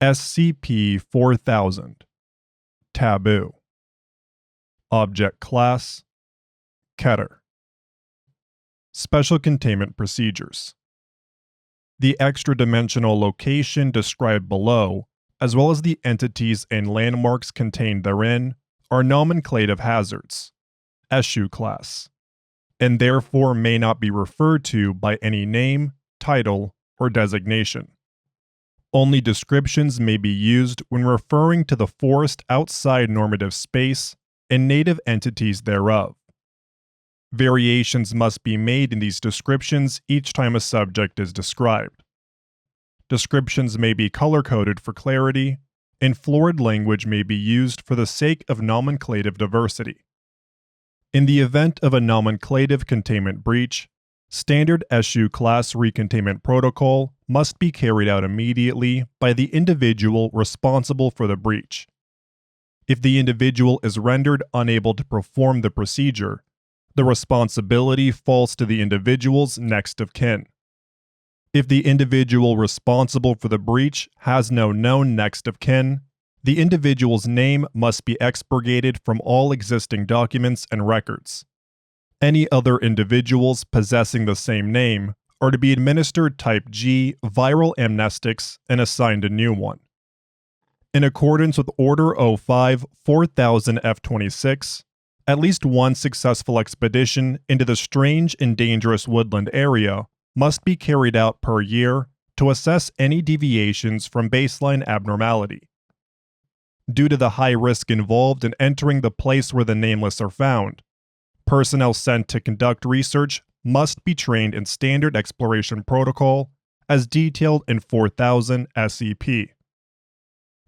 SCP-4000 Taboo. Object Class Keter. Special Containment Procedures. The extra-dimensional location described below, as well as the entities and landmarks contained therein, are nomenclative hazards, SU class, and therefore may not be referred to by any name, title, or designation. Only descriptions may be used when referring to the forest outside normative space and native entities thereof. Variations must be made in these descriptions each time a subject is described. Descriptions may be color-coded for clarity, and florid language may be used for the sake of nomenclative diversity. In the event of a nomenclative containment breach, standard SU class recontainment protocol must be carried out immediately by the individual responsible for the breach. If the individual is rendered unable to perform the procedure, the responsibility falls to the individual's next of kin. If the individual responsible for the breach has no known next of kin, the individual's name must be expurgated from all existing documents and records. Any other individuals possessing the same name are to be administered Type G viral amnestics and assigned a new one. In accordance with Order 05-4000-F26, at least one successful expedition into the strange and dangerous woodland area must be carried out per year to assess any deviations from baseline abnormality. Due to the high risk involved in entering the place where the nameless are found, personnel sent to conduct research must be trained in standard exploration protocol as detailed in 4000 SCP.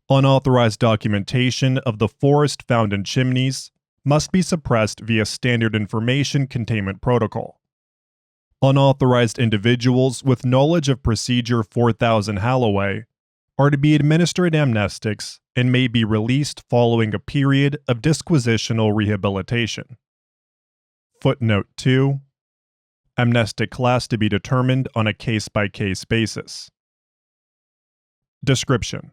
Unauthorized documentation of the forest found in chimneys must be suppressed via standard information containment protocol. Unauthorized individuals with knowledge of Procedure 4000 Halloway are to be administered amnestics and may be released following a period of disquisitional rehabilitation. Footnote 2. Amnestic class to be determined on a case-by-case basis. Description: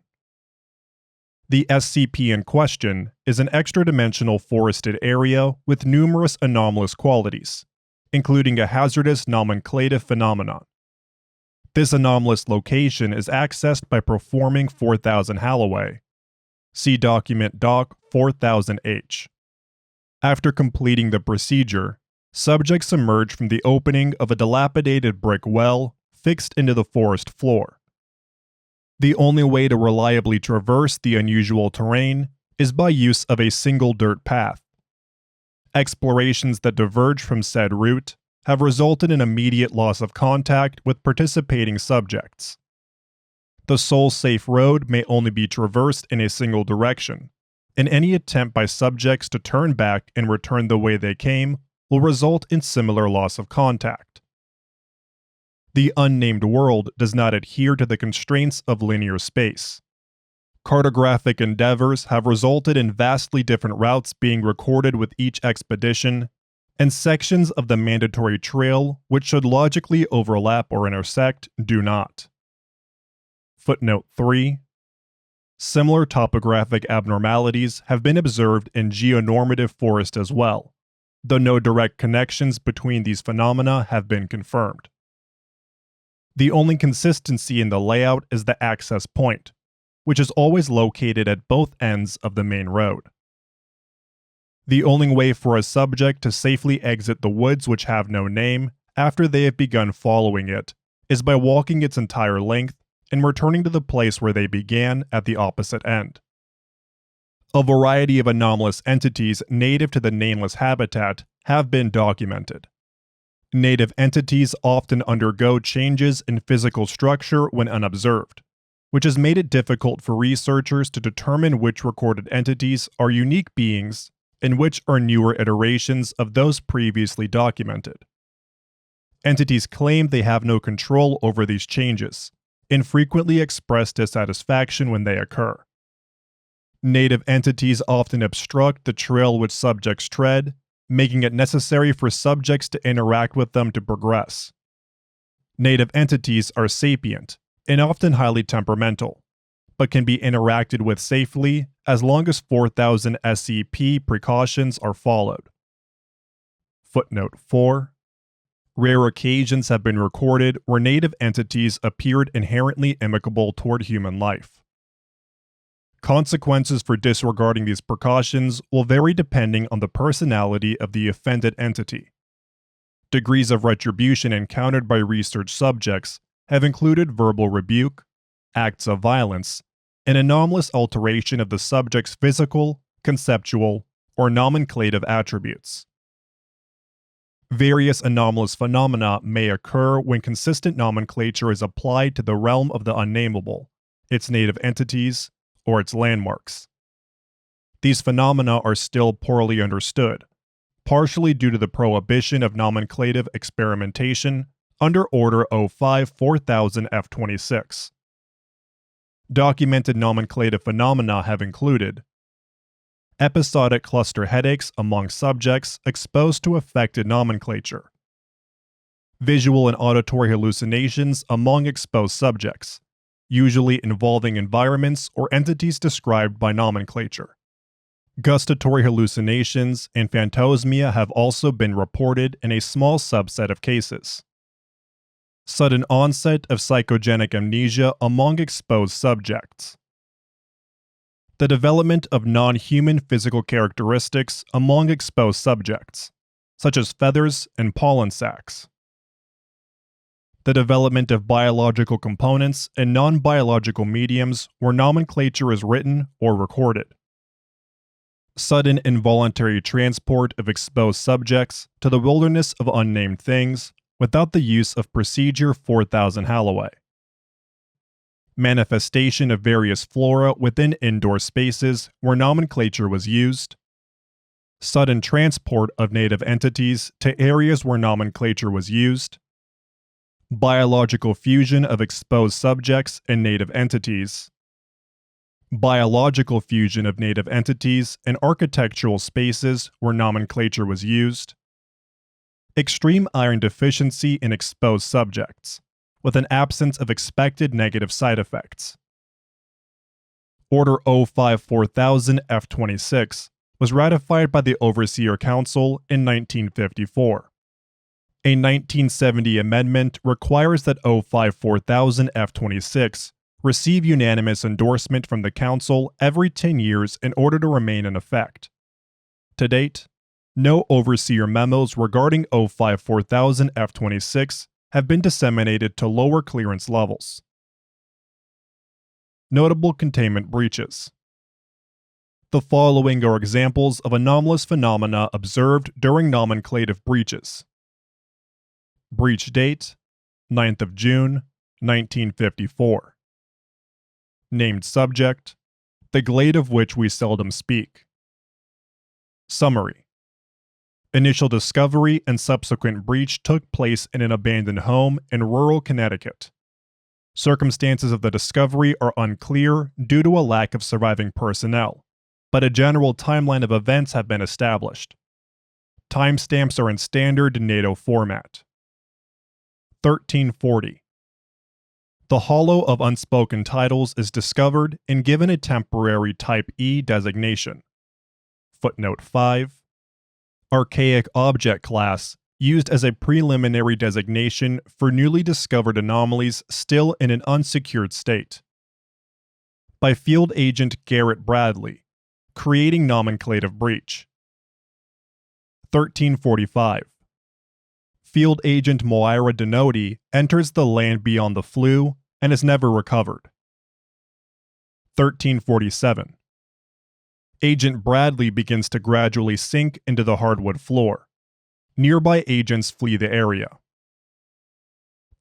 the SCP in question is an extra-dimensional forested area with numerous anomalous qualities, including a hazardous nomenclative phenomenon. This anomalous location is accessed by performing 4000 Halloway. See document Doc 4000H. After completing the procedure, subjects emerge from the opening of a dilapidated brick well fixed into the forest floor. The only way to reliably traverse the unusual terrain is by use of a single dirt path. Explorations that diverge from said route have resulted in immediate loss of contact with participating subjects. The sole safe road may only be traversed in a single direction, and any attempt by subjects to turn back and return the way they came will result in similar loss of contact. The unnamed world does not adhere to the constraints of linear space. Cartographic endeavors have resulted in vastly different routes being recorded with each expedition, and sections of the mandatory trail which should logically overlap or intersect do not. Footnote 3. Similar topographic abnormalities have been observed in geonormative forest as well, though no direct connections between these phenomena have been confirmed. The only consistency in the layout is the access point, which is always located at both ends of the main road. The only way for a subject to safely exit the woods which have no name after they have begun following it is by walking its entire length and returning to the place where they began at the opposite end. A variety of anomalous entities native to the nameless habitat have been documented. Native entities often undergo changes in physical structure when unobserved, which has made it difficult for researchers to determine which recorded entities are unique beings and which are newer iterations of those previously documented. Entities claim they have no control over these changes, and frequently express dissatisfaction when they occur. Native entities often obstruct the trail which subjects tread, making it necessary for subjects to interact with them to progress. Native entities are sapient, and often highly temperamental, but can be interacted with safely as long as 4000 SCP precautions are followed. Footnote 4. Rare occasions have been recorded where native entities appeared inherently amicable toward human life. Consequences for disregarding these precautions will vary depending on the personality of the offended entity. Degrees of retribution encountered by research subjects have included verbal rebuke, acts of violence, and anomalous alteration of the subject's physical, conceptual, or nomenclative attributes. Various anomalous phenomena may occur when consistent nomenclature is applied to the realm of the unnamable, its native entities, or its landmarks. These phenomena are still poorly understood, partially due to the prohibition of nomenclative experimentation under Order 05-4000-F26. Documented nomenclative phenomena have included episodic cluster headaches among subjects exposed to affected nomenclature, visual and auditory hallucinations among exposed subjects, usually involving environments or entities described by nomenclature. Gustatory hallucinations and phantosmia have also been reported in a small subset of cases. Sudden onset of psychogenic amnesia among exposed subjects. The development of non-human physical characteristics among exposed subjects, such as feathers and pollen sacs. The development of biological components and non-biological mediums where nomenclature is written or recorded. Sudden involuntary transport of exposed subjects to the wilderness of unnamed things without the use of Procedure 4000 Halloway. Manifestation of various flora within indoor spaces where nomenclature was used. Sudden transport of native entities to areas where nomenclature was used. Biological fusion of exposed subjects and native entities. Biological fusion of native entities in architectural spaces where nomenclature was used. Extreme iron deficiency in exposed subjects, with an absence of expected negative side effects. Order 05-4000-F26 was ratified by the Overseer Council in 1954. A 1970 amendment requires that 05-4000-F26 receive unanimous endorsement from the Council every 10 years in order to remain in effect. To date, no Overseer memos regarding 05-4000-F26 have been disseminated to lower clearance levels. Notable containment breaches. The following are examples of anomalous phenomena observed during nomenclative breaches. Breach date, 9th of June, 1954. Named subject, the glade of which we seldom speak. Summary. Initial discovery and subsequent breach took place in an abandoned home in rural Connecticut. Circumstances of the discovery are unclear due to a lack of surviving personnel, but a general timeline of events have been established. Timestamps are in standard NATO format. 1340. The Hollow of Unspoken Titles is discovered and given a temporary Type E designation. Footnote 5. Archaic Object Class used as a preliminary designation for newly discovered anomalies still in an unsecured state. By Field Agent Garrett Bradley, creating nomenclative breach. 1345. Field Agent Moira Donoti enters the land beyond the flue and is never recovered. 1347. Agent Bradley begins to gradually sink into the hardwood floor. Nearby agents flee the area.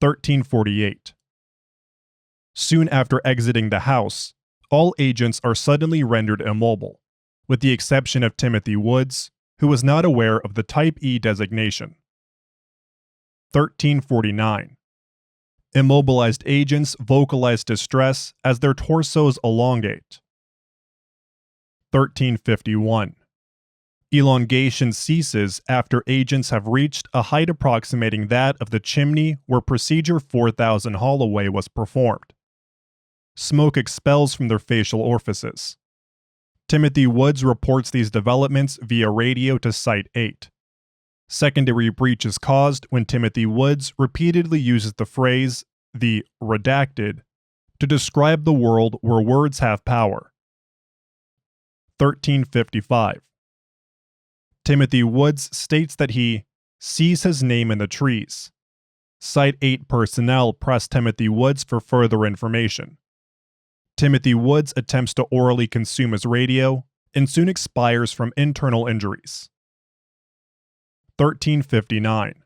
1348. Soon after exiting the house, all agents are suddenly rendered immobile, with the exception of Timothy Woods, who was not aware of the Type E designation. 1349. Immobilized agents vocalize distress as their torsos elongate. 1351. Elongation ceases after agents have reached a height approximating that of the chimney where Procedure 4000 Holloway was performed. Smoke expels from their facial orifices. Timothy Woods reports these developments via radio to Site-8. Secondary breach is caused when Timothy Woods repeatedly uses the phrase, the redacted, to describe the world where words have power. 1355. Timothy Woods states that he sees his name in the trees. Site-8 personnel press Timothy Woods for further information. Timothy Woods attempts to orally consume his radio and soon expires from internal injuries. 1359.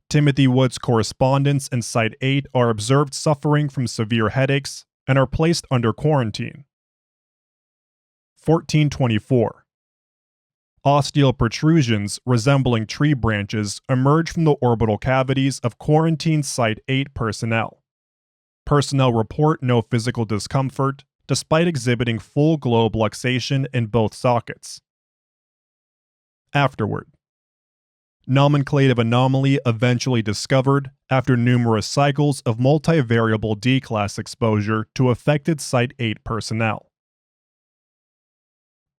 Timothy Woods' correspondents in Site-8 are observed suffering from severe headaches and are placed under quarantine. 1424. Osteal protrusions resembling tree branches emerge from the orbital cavities of quarantined Site-8 personnel. Personnel report no physical discomfort, despite exhibiting full globe luxation in both sockets. Afterward. Nomenclative anomaly eventually discovered after numerous cycles of multivariable D-class exposure to affected Site-8 personnel.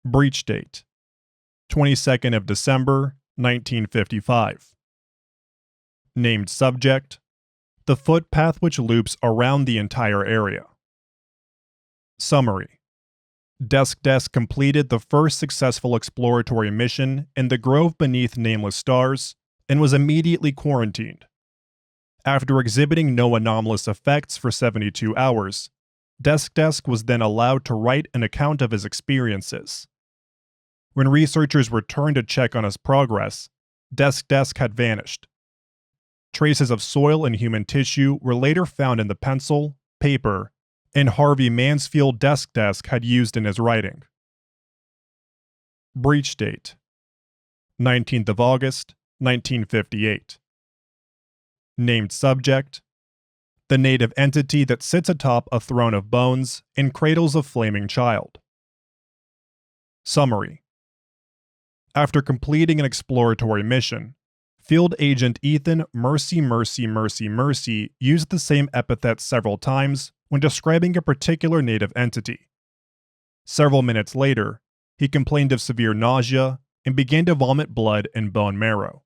Breach date: 22nd of December, 1955. Named subject: the footpath which loops around the entire area. Summary: Desk completed the first successful exploratory mission in the grove beneath nameless stars and was immediately quarantined. After exhibiting no anomalous effects for 72 hours, Desk was then allowed to write an account of his experiences. When researchers returned to check on his progress, Desk had vanished. Traces of soil and human tissue were later found in the pencil, paper, and Harvey Mansfield Desk had used in his writing. Breach date: 19th of August, 1958. Named subject: the native entity that sits atop a throne of bones and cradles a flaming child. Summary: after completing an exploratory mission, Field Agent Ethan Mercy used the same epithet several times when describing a particular native entity. Several minutes later, he complained of severe nausea and began to vomit blood and bone marrow.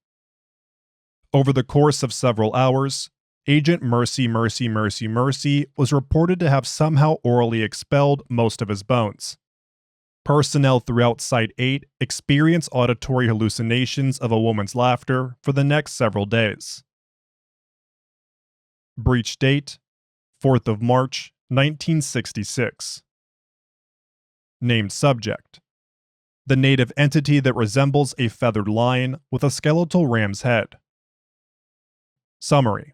Over the course of several hours, Agent Mercy was reported to have somehow orally expelled most of his bones. Personnel throughout Site-8 experienced auditory hallucinations of a woman's laughter for the next several days. Breach date: 4th of March, 1966. Named subject: the native entity that resembles a feathered lion with a skeletal ram's head. Summary: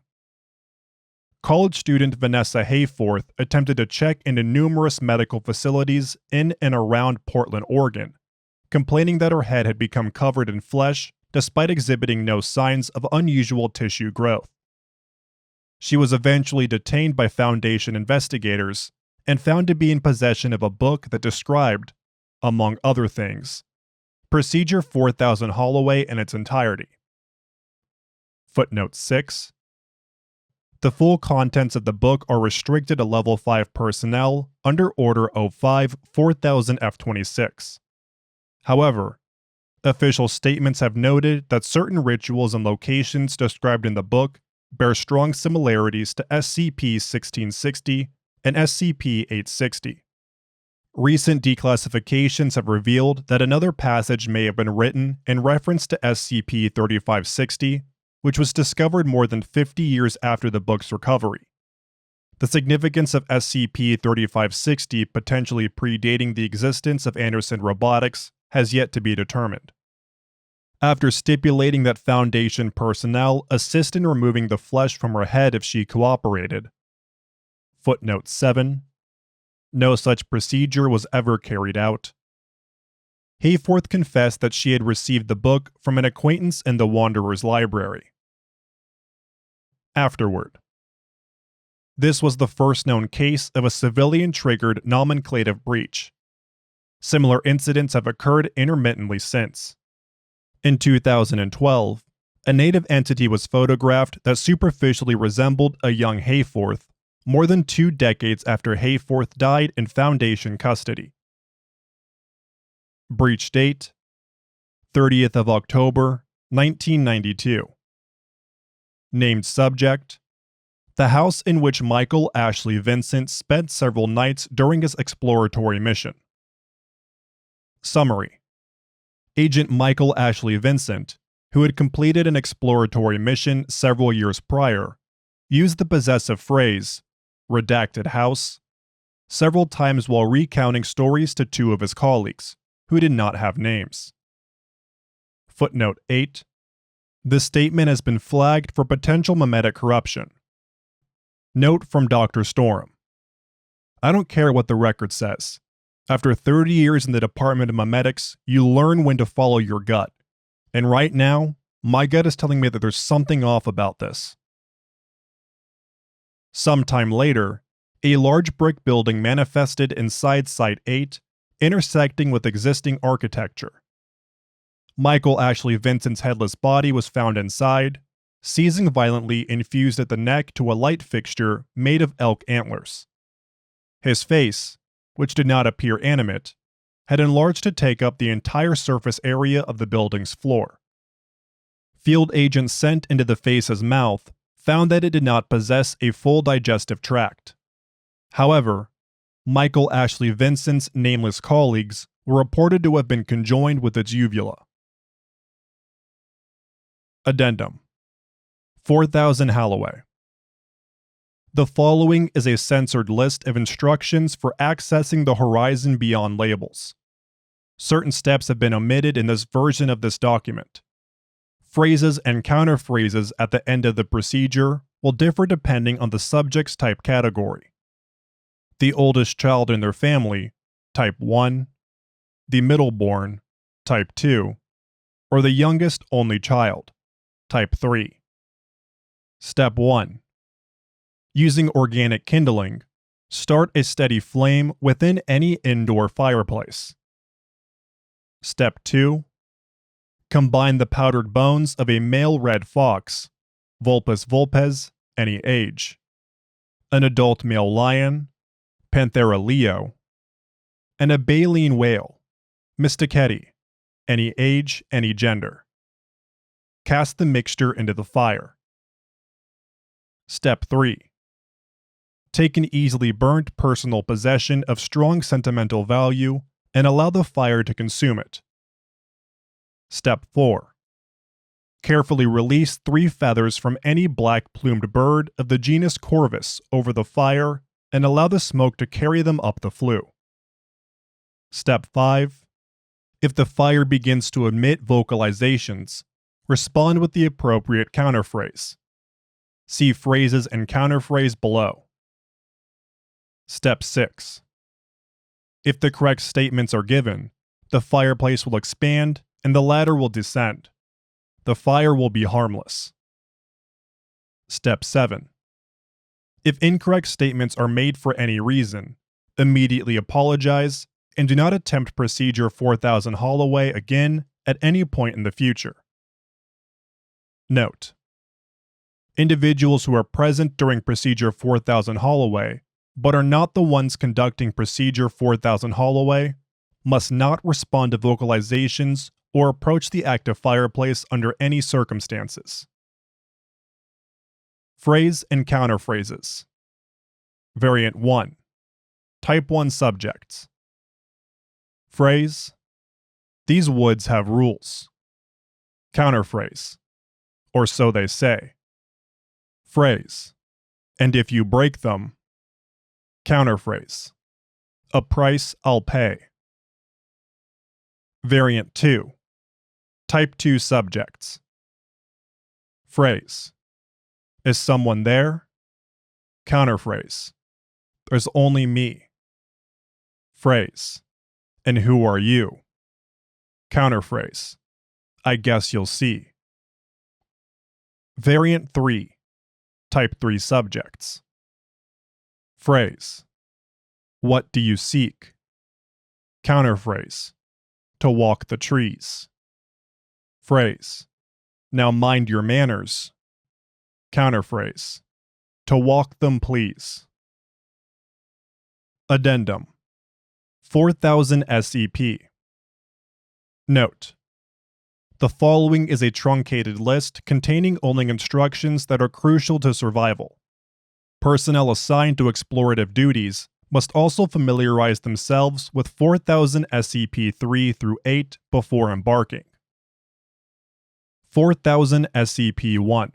college student Vanessa Hayforth attempted to check into numerous medical facilities in and around Portland, Oregon, complaining that her head had become covered in flesh despite exhibiting no signs of unusual tissue growth. She was eventually detained by Foundation investigators and found to be in possession of a book that described, among other things, Procedure 4000 Holloway in its entirety. Footnote 6. The full contents of the book are restricted to Level 5 personnel under Order 05 4000 F26. However, official statements have noted that certain rituals and locations described in the book bear strong similarities to SCP-1660 and SCP-860. Recent declassifications have revealed that another passage may have been written in reference to SCP-3560, which was discovered more than 50 years after the book's recovery. The significance of SCP-3560 potentially predating the existence of Anderson Robotics has yet to be determined. After stipulating that Foundation personnel assist in removing the flesh from her head if she cooperated. Footnote 7. No such procedure was ever carried out. Hayforth confessed that she had received the book from an acquaintance in the Wanderer's library. Afterward. This was the first known case of a civilian-triggered nomenclative breach. Similar incidents have occurred intermittently since. In 2012, a native entity was photographed that superficially resembled a young Hayforth, more than 2 decades after Hayforth died in Foundation custody. Breach date: 30th of October, 1992. Named subject: the house in which Michael Ashley Vincent spent several nights during his exploratory mission. Summary: Agent Michael Ashley Vincent, who had completed an exploratory mission several years prior, used the possessive phrase, redacted house, several times while recounting stories to 2 of his colleagues, who did not have names. Footnote 8. This statement has been flagged for potential memetic corruption. Note from Dr. Storm: I don't care what the record says. After 30 years in the Department of Memetics, you learn when to follow your gut. And right now, my gut is telling me that there's something off about this. Sometime later, a large brick building manifested inside Site 8, intersecting with existing architecture. Michael Ashley Vincent's headless body was found inside, seizing violently infused at the neck to a light fixture made of elk antlers. His face, which did not appear animate, had enlarged to take up the entire surface area of the building's floor. Field agents sent into the face's mouth found that it did not possess a full digestive tract. However, Michael Ashley Vincent's nameless colleagues were reported to have been conjoined with its uvula. Addendum: 4000 Holloway. The following is a censored list of instructions for accessing the horizon beyond labels. Certain steps have been omitted in this version of this document. Phrases and counterphrases at the end of the procedure will differ depending on the subject's type category. The oldest child in their family, type 1, the middleborn, type 2, or the youngest only child, type 3. Step 1. Using organic kindling, start a steady flame within any indoor fireplace. Step 2. Combine the powdered bones of a male red fox, Vulpes vulpes, any age, an adult male lion, Panthera leo, and a baleen whale, Mysticeti, any age, any gender. Cast the mixture into the fire. Step 3. Take an easily burnt personal possession of strong sentimental value and allow the fire to consume it. Step 4. Carefully release 3 feathers from any black-plumed bird of the genus Corvus over the fire and allow the smoke to carry them up the flue. Step 5. If the fire begins to emit vocalizations, respond with the appropriate counterphrase. See phrases and counterphrase below. Step 6. If the correct statements are given, the fireplace will expand and the ladder will descend. The fire will be harmless. Step 7. If incorrect statements are made for any reason, immediately apologize and do not attempt Procedure 4000 Holloway again at any point in the future. Note: individuals who are present during Procedure 4000 Holloway but are not the ones conducting Procedure 4000 Holloway must not respond to vocalizations or approach the active fireplace under any circumstances. Phrase and counterphrases. Variant 1. Type 1 subjects. Phrase: these woods have rules. Counterphrase: or so they say. Phrase: and if you break them. Counterphrase: a price I'll pay. Variant 2. Type 2 subjects. Phrase: is someone there? Counterphrase: there's only me. Phrase: and who are you? Counterphrase: I guess you'll see. Variant 3. Type 3 subjects. Phrase: what do you seek? Counterphrase: to walk the trees. Phrase: now mind your manners. Counterphrase: to walk them please. Addendum 4000 SCP. Note: the following is a truncated list containing only instructions that are crucial to survival. Personnel assigned to explorative duties must also familiarize themselves with 4000 SCP-3 through 8 before embarking. 4000 SCP-1.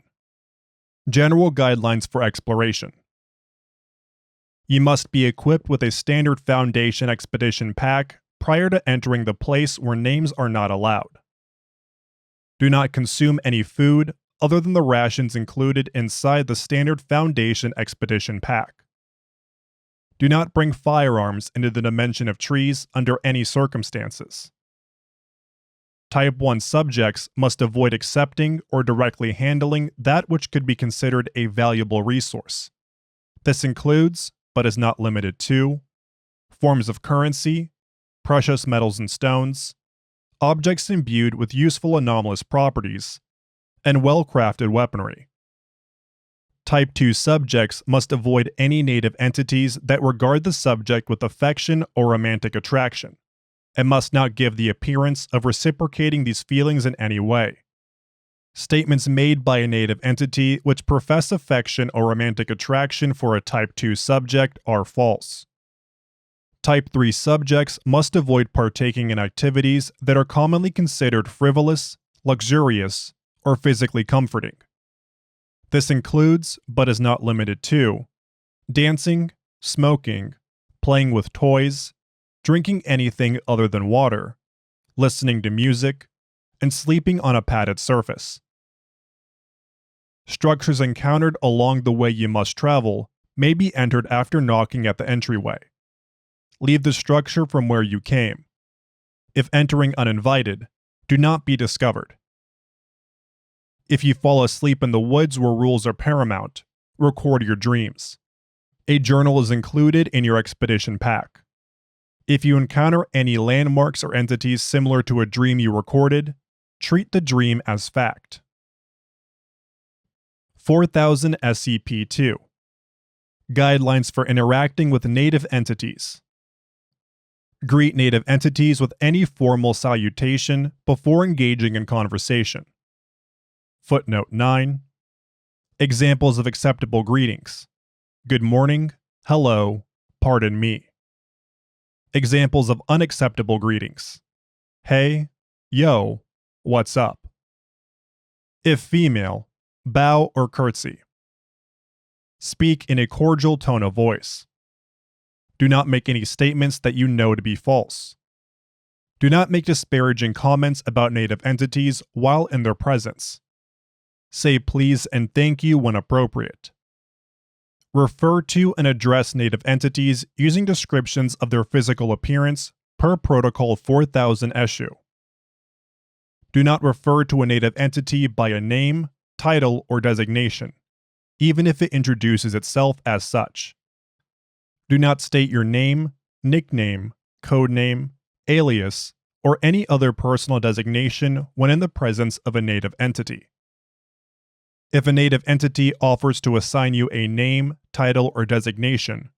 General Guidelines for Exploration. You must be equipped with a standard Foundation expedition pack prior to entering the place where names are not allowed. Do not consume any food other than the rations included inside the standard Foundation expedition pack. Do not bring firearms into the Dimension of Trees under any circumstances. Type 1 subjects must avoid accepting or directly handling that which could be considered a valuable resource. This includes, but is not limited to, forms of currency, precious metals and stones, objects imbued with useful anomalous properties, and well-crafted weaponry. Type 2 subjects must avoid any native entities that regard the subject with affection or romantic attraction, and must not give the appearance of reciprocating these feelings in any way. Statements made by a native entity which profess affection or romantic attraction for a Type 2 subject are false. Type 3 subjects must avoid partaking in activities that are commonly considered frivolous, luxurious, or physically comforting. This includes, but is not limited to, dancing, smoking, playing with toys, drinking anything other than water, listening to music, and sleeping on a padded surface. Structures encountered along the way you must travel may be entered after knocking at the entryway. Leave the structure from where you came. If entering uninvited, do not be discovered. If you fall asleep in the woods where rules are paramount, record your dreams. A journal is included in your expedition pack. If you encounter any landmarks or entities similar to a dream you recorded, treat the dream as fact. 4000 SCP-2. Guidelines for interacting with native entities. Greet native entities with any formal salutation before engaging in conversation. Footnote 9. Examples of acceptable greetings: good morning, hello, pardon me. Examples of unacceptable greetings: hey, yo, what's up. If female, bow or curtsy. Speak in a cordial tone of voice. Do not make any statements that you know to be false. Do not make disparaging comments about native entities while in their presence. Say please and thank you when appropriate. Refer to and address native entities using descriptions of their physical appearance per Protocol 4000 issue. Do not refer to a native entity by a name, title, or designation, even if it introduces itself as such. Do not state your name, nickname, codename, alias, or any other personal designation when in the presence of a native entity. If a native entity offers to assign you a name, title, or designation,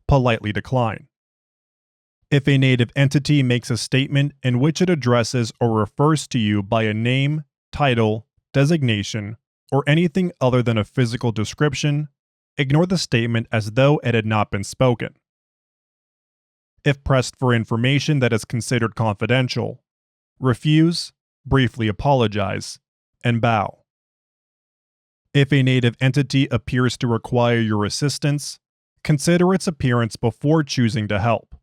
politely decline. If a native entity makes a statement in which it addresses or refers to you by a name, title, designation, or anything other than a physical description, ignore the statement as though it had not been spoken. If pressed for information that is considered confidential, refuse, briefly apologize, and bow. If a native entity appears to require your assistance, consider its appearance before choosing to help.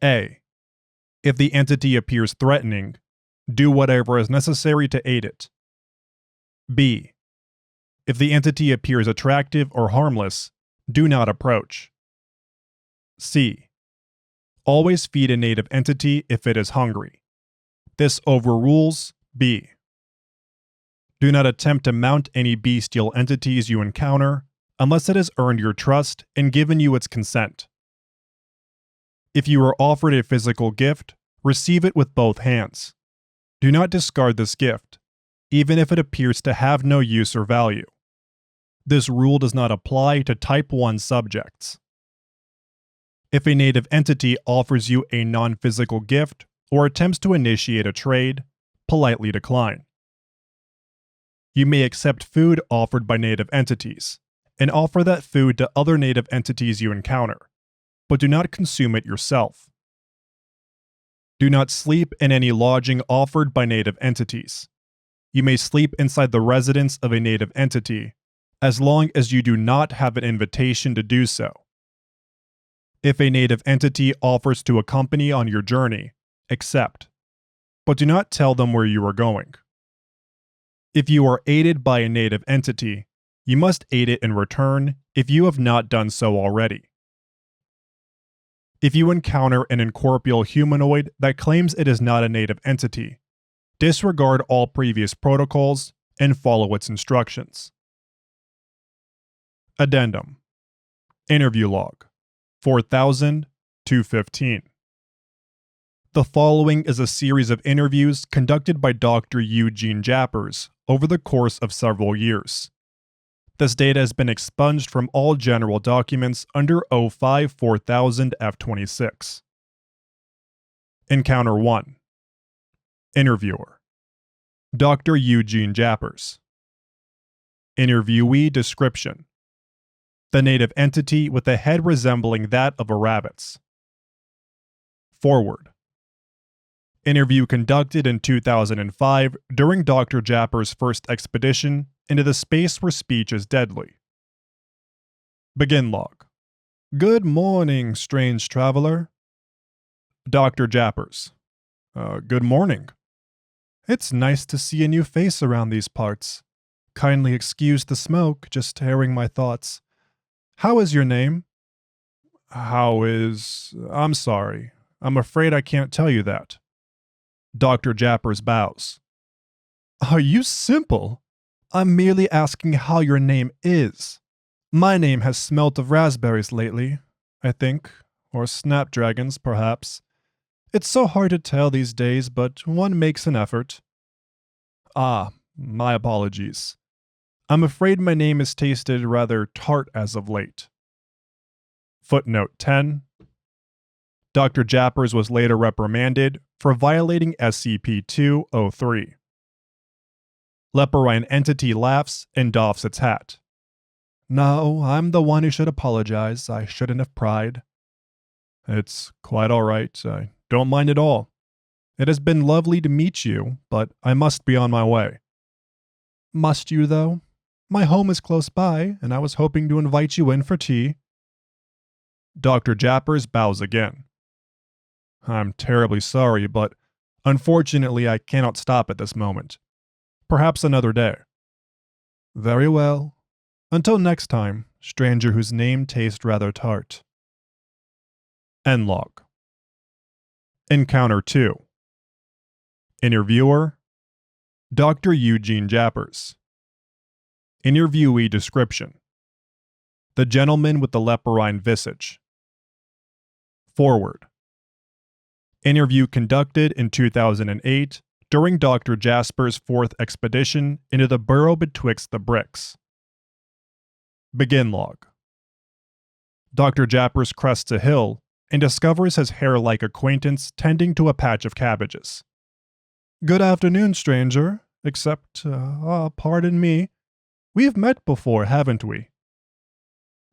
A. If the entity appears threatening, do whatever is necessary to aid it. B. If the entity appears attractive or harmless, do not approach. C. Always feed a native entity if it is hungry. This overrules B. Do not attempt to mount any bestial entities you encounter unless it has earned your trust and given you its consent. If you are offered a physical gift, receive it with both hands. Do not discard this gift, even if it appears to have no use or value. This rule does not apply to Type 1 subjects. If a native entity offers you a non-physical gift or attempts to initiate a trade, politely decline. You may accept food offered by native entities and offer that food to other native entities you encounter, but do not consume it yourself. Do not sleep in any lodging offered by native entities. You may sleep inside the residence of a native entity, as long as you do not have an invitation to do so. If a native entity offers to accompany on your journey, accept, but do not tell them where you are going. If you are aided by a native entity, you must aid it in return if you have not done so already. If you encounter an incorporeal humanoid that claims it is not a native entity, disregard all previous protocols and follow its instructions. Addendum. Interview Log 4000-215. The following is a series of interviews conducted by Dr. Eugene Jappers over the course of several years. This data has been expunged from all general documents under 05-4000-F26. Encounter 1. Interviewer. Dr. Eugene Jappers. Interviewee description. The native entity with a head resembling that of a rabbit's. Forward. Interview conducted in 2005 during Dr. Jappers' first expedition into the space where speech is deadly. Begin log. Good morning, strange traveler. Dr. Jappers. Good morning. It's nice to see a new face around these parts. Kindly excuse the smoke, just airing my thoughts. How is your name? I'm sorry. I'm afraid I can't tell you that. Dr. Jappers bows. Are you simple? I'm merely asking how your name is. My name has smelt of raspberries lately, I think, or snapdragons, perhaps. It's so hard to tell these days, but one makes an effort. My apologies. I'm afraid my name has tasted rather tart as of late. Footnote 10. Dr. Jappers was later reprimanded for violating SCP-203. Leporine entity laughs and doffs its hat. No, I'm the one who should apologize. I shouldn't have pried. It's quite all right. I don't mind at all. It has been lovely to meet you, but I must be on my way. Must you, though? My home is close by, and I was hoping to invite you in for tea. Dr. Jappers bows again. I'm terribly sorry, but unfortunately I cannot stop at this moment. Perhaps another day. Very well. Until next time, stranger whose name tastes rather tart. End log. Encounter 2. Interviewer. Dr. Eugene Jappers. Interviewee description. The gentleman with the leporine visage. Forward. Interview conducted in 2008 during Dr. Jaspers' fourth expedition into the burrow betwixt the bricks. Begin log. Dr. Jappers crests a hill and discovers his hare-like acquaintance tending to a patch of cabbages. Good afternoon, stranger, except, pardon me, we've met before, haven't we?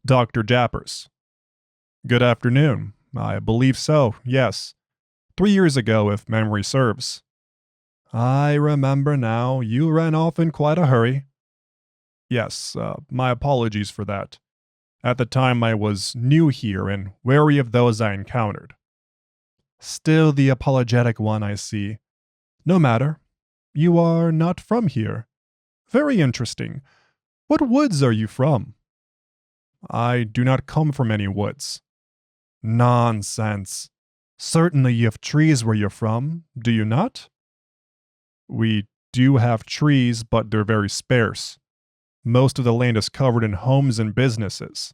Dr. Jappers. Good afternoon. I believe so, yes. 3 years ago, if memory serves. I remember now. You ran off in quite a hurry. Yes, my apologies for that. At the time I was new here and wary of those I encountered. Still the apologetic one, I see. No matter. You are not from here. Very interesting. What woods are you from? I do not come from any woods. Nonsense. Certainly you have trees where you're from, do you not? We do have trees, but they're very sparse. Most of the land is covered in homes and businesses.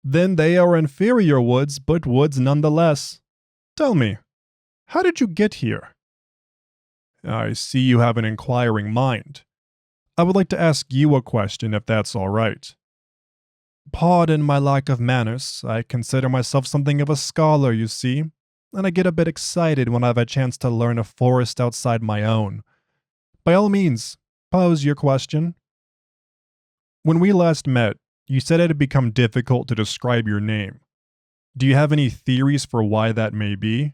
Then they are inferior woods, but woods nonetheless. Tell me, how did you get here? I see you have an inquiring mind. I would like to ask you a question if that's all right. Pardon my lack of manners. I consider myself something of a scholar, you see, and I get a bit excited when I have a chance to learn a forest outside my own. By all means, pose your question. When we last met, you said it had become difficult to describe your name. Do you have any theories for why that may be?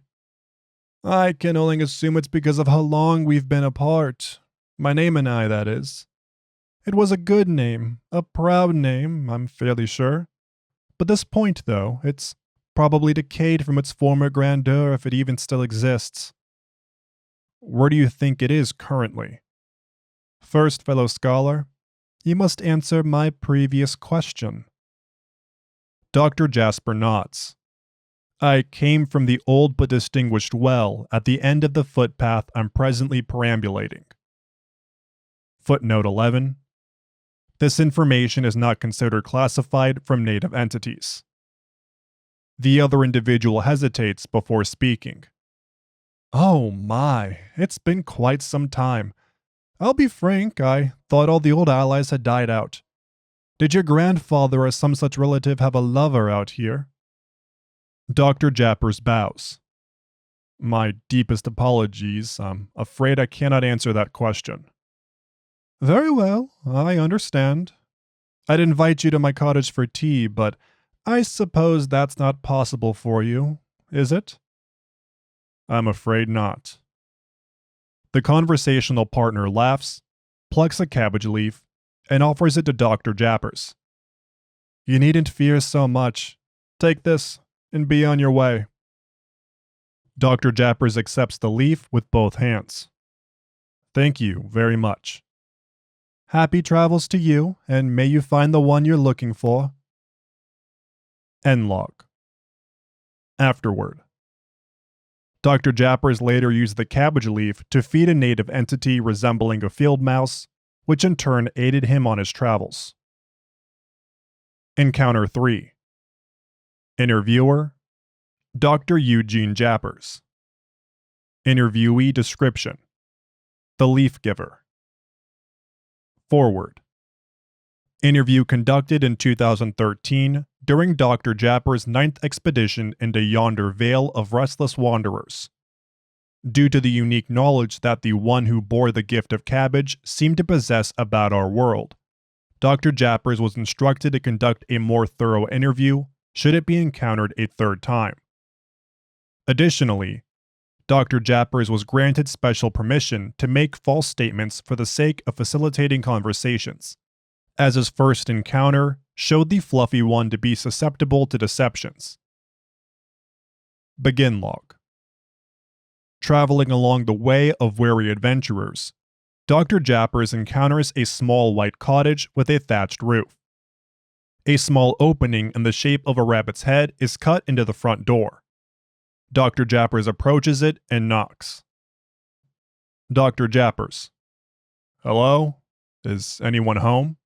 I can only assume it's because of how long we've been apart. My name and I, that is. It was a good name, a proud name, I'm fairly sure. But this point, though, it's probably decayed from its former grandeur if it even still exists. Where do you think it is currently? First, fellow scholar, you must answer my previous question. Dr. Jasper nods. I came from the old but distinguished well at the end of the footpath I'm presently perambulating. Footnote 11. This information is not considered classified from native entities. The other individual hesitates before speaking. Oh my, it's been quite some time. I'll be frank, I thought all the old allies had died out. Did your grandfather or some such relative have a lover out here? Dr. Jappers bows. My deepest apologies. I'm afraid I cannot answer that question. Very well, I understand. I'd invite you to my cottage for tea, but I suppose that's not possible for you, is it? I'm afraid not. The conversational partner laughs, plucks a cabbage leaf, and offers it to Dr. Jappers. You needn't fear so much. Take this, and be on your way. Dr. Jappers accepts the leaf with both hands. Thank you very much. Happy travels to you, and may you find the one you're looking for. End log. Afterward. Dr. Jappers later used the cabbage leaf to feed a native entity resembling a field mouse, which in turn aided him on his travels. Encounter 3. Interviewer, Dr. Eugene Jappers. Interviewee description, the leaf giver. Forward. Interview conducted in 2013 during Dr. Jappers' 9th expedition into yonder Vale of Restless Wanderers. Due to the unique knowledge that the one who bore the gift of cabbage seemed to possess about our world, Dr. Jappers was instructed to conduct a more thorough interview should it be encountered a third time. Additionally, Dr. Jappers was granted special permission to make false statements for the sake of facilitating conversations, as his first encounter showed the fluffy one to be susceptible to deceptions. Begin log. Traveling along the way of wary adventurers, Dr. Jappers encounters a small white cottage with a thatched roof. A small opening in the shape of a rabbit's head is cut into the front door. Dr. Jappers approaches it and knocks. Dr. Jappers. Hello? Is anyone home?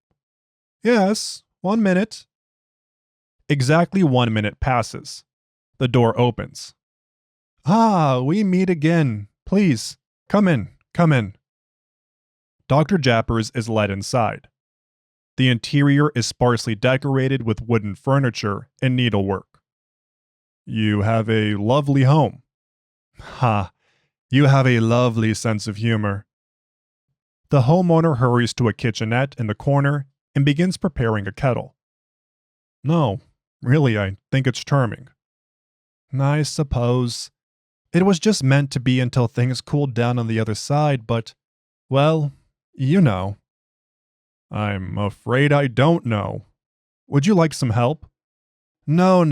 Yes, 1 minute. Exactly 1 minute passes. The door opens. Ah, we meet again. Please, come in, come in. Dr. Jappers is led inside. The interior is sparsely decorated with wooden furniture and needlework. You have a lovely home. Ha, you have a lovely sense of humor. The homeowner hurries to a kitchenette in the corner and begins preparing a kettle. No, really, I think it's charming. I suppose. It was just meant to be until things cooled down on the other side, but, well, you know. I'm afraid I don't know. Would you like some help? No.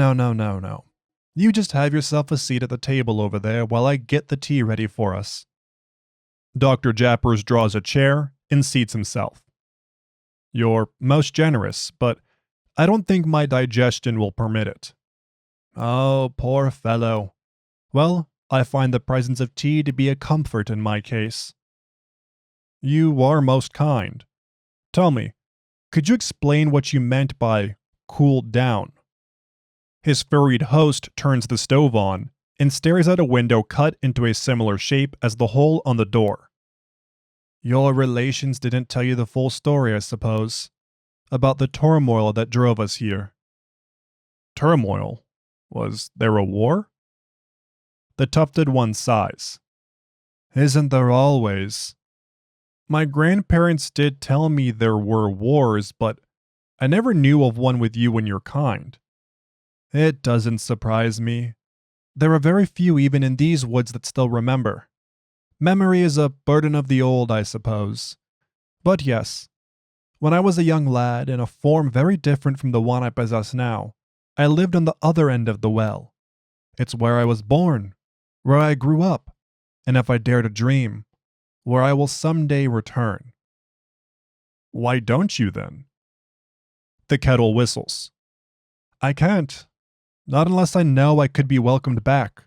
You just have yourself a seat at the table over there while I get the tea ready for us. Dr. Jappers draws a chair and seats himself. You're most generous, but I don't think my digestion will permit it. Oh, poor fellow. Well, I find the presence of tea to be a comfort in my case. You are most kind. Tell me, could you explain what you meant by cooled down? His furried host turns the stove on and stares at a window cut into a similar shape as the hole on the door. Your relations didn't tell you the full story, I suppose. about the turmoil that drove us here. Turmoil? Was there a war? The tufted one sighs. Isn't there always? My grandparents did tell me there were wars, but I never knew of one with you and your kind. It doesn't surprise me. There are very few even in these woods that still remember. Memory is a burden of the old, I suppose. But yes, when I was a young lad, in a form very different from the one I possess now, I lived on the other end of the well. It's where I was born, where I grew up, and if I dare to dream, where I will someday return. Why don't you then? The kettle whistles. I can't. Not unless I know I could be welcomed back.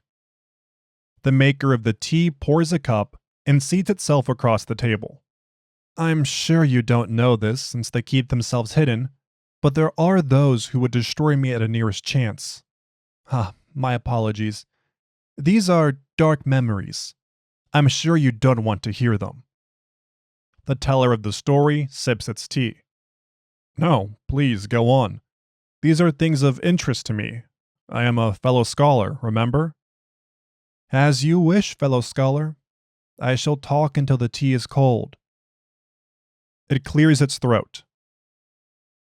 The maker of the tea pours a cup and seats itself across the table. I'm sure you don't know this since they keep themselves hidden, but there are those who would destroy me at a nearest chance. My apologies. These are dark memories. I'm sure you don't want to hear them. The teller of the story sips its tea. No, please go on. These are things of interest to me. I am a fellow scholar, remember? As you wish, fellow scholar. I shall talk until the tea is cold. It clears its throat.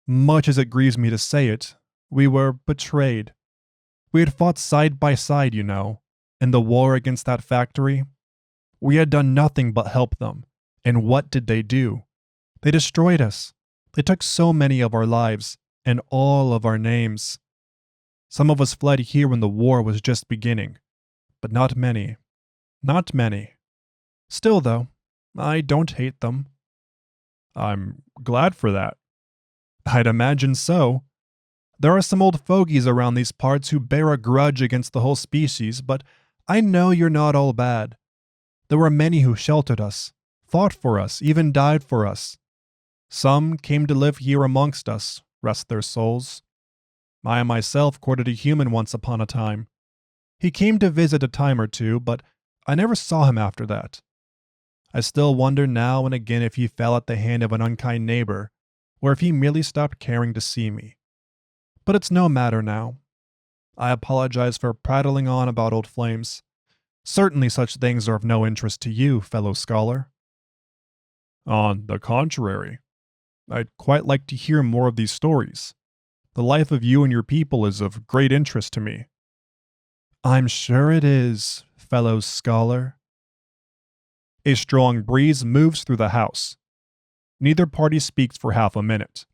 Much as it grieves me to say it, we were betrayed. We had fought side by side, you know, in the war against that factory. We had done nothing but help them. And what did they do? They destroyed us. They took so many of our lives, and all of our names. Some of us fled here when the war was just beginning. But not many. Not many. Still, though, I don't hate them. I'm glad for that. I'd imagine so. There are some old fogies around these parts who bear a grudge against the whole species, but I know you're not all bad. There were many who sheltered us, fought for us, even died for us. Some came to live here amongst us, rest their souls. I myself courted a human once upon a time. He came to visit a time or two, but I never saw him after that. I still wonder now and again if he fell at the hand of an unkind neighbor, or if he merely stopped caring to see me. But it's no matter now. I apologize for prattling on about old flames. Certainly such things are of no interest to you, fellow scholar. On the contrary, I'd quite like to hear more of these stories. The life of you and your people is of great interest to me. I'm sure it is, fellow scholar. A strong breeze moves through the house. Neither party speaks for half a minute.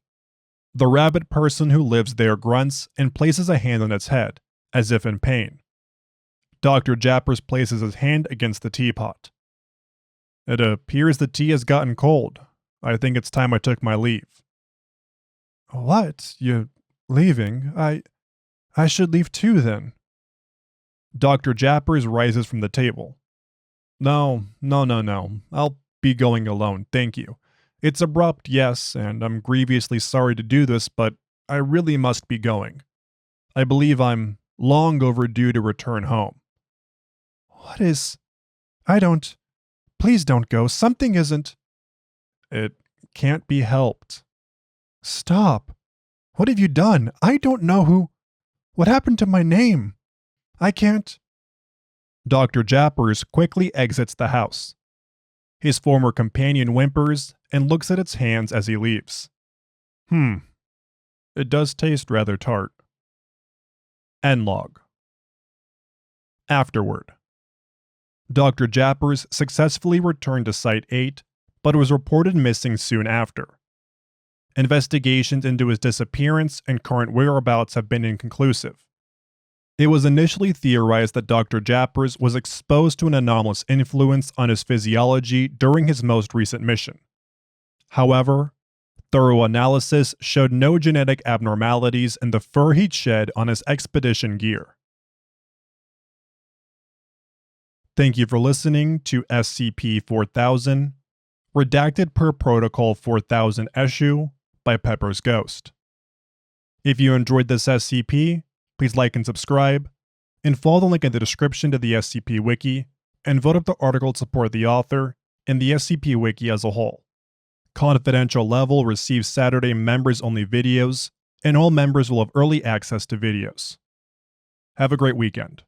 The rabbit person who lives there grunts and places a hand on its head, as if in pain. Dr. Jappers places his hand against the teapot. It appears the tea has gotten cold. I think it's time I took my leave. What? You're leaving? I should leave too then. Dr. Jappers rises from the table. No. I'll be going alone, thank you. It's abrupt, yes, and I'm grievously sorry to do this, but I really must be going. I believe I'm long overdue to return home. What is... Please don't go. Something isn't... It can't be helped. Stop. What have you done? I don't know who... What happened to my name? I can't... Dr. Jappers quickly exits the house. His former companion whimpers and looks at its hands as he leaves. It does taste rather tart. End log. Afterward. Dr. Jappers successfully returned to Site 8, but was reported missing soon after. Investigations into his disappearance and current whereabouts have been inconclusive. It was initially theorized that Dr. Jappers was exposed to an anomalous influence on his physiology during his most recent mission. However, thorough analysis showed no genetic abnormalities in the fur he'd shed on his expedition gear. Thank you for listening to SCP-4000, redacted per Protocol 4000 issue by Pepper's Ghost. If you enjoyed this SCP, please like and subscribe, and follow the link in the description to the SCP Wiki, and vote up the article to support the author and the SCP Wiki as a whole. Confidential level receives Saturday members-only videos, and all members will have early access to videos. Have a great weekend.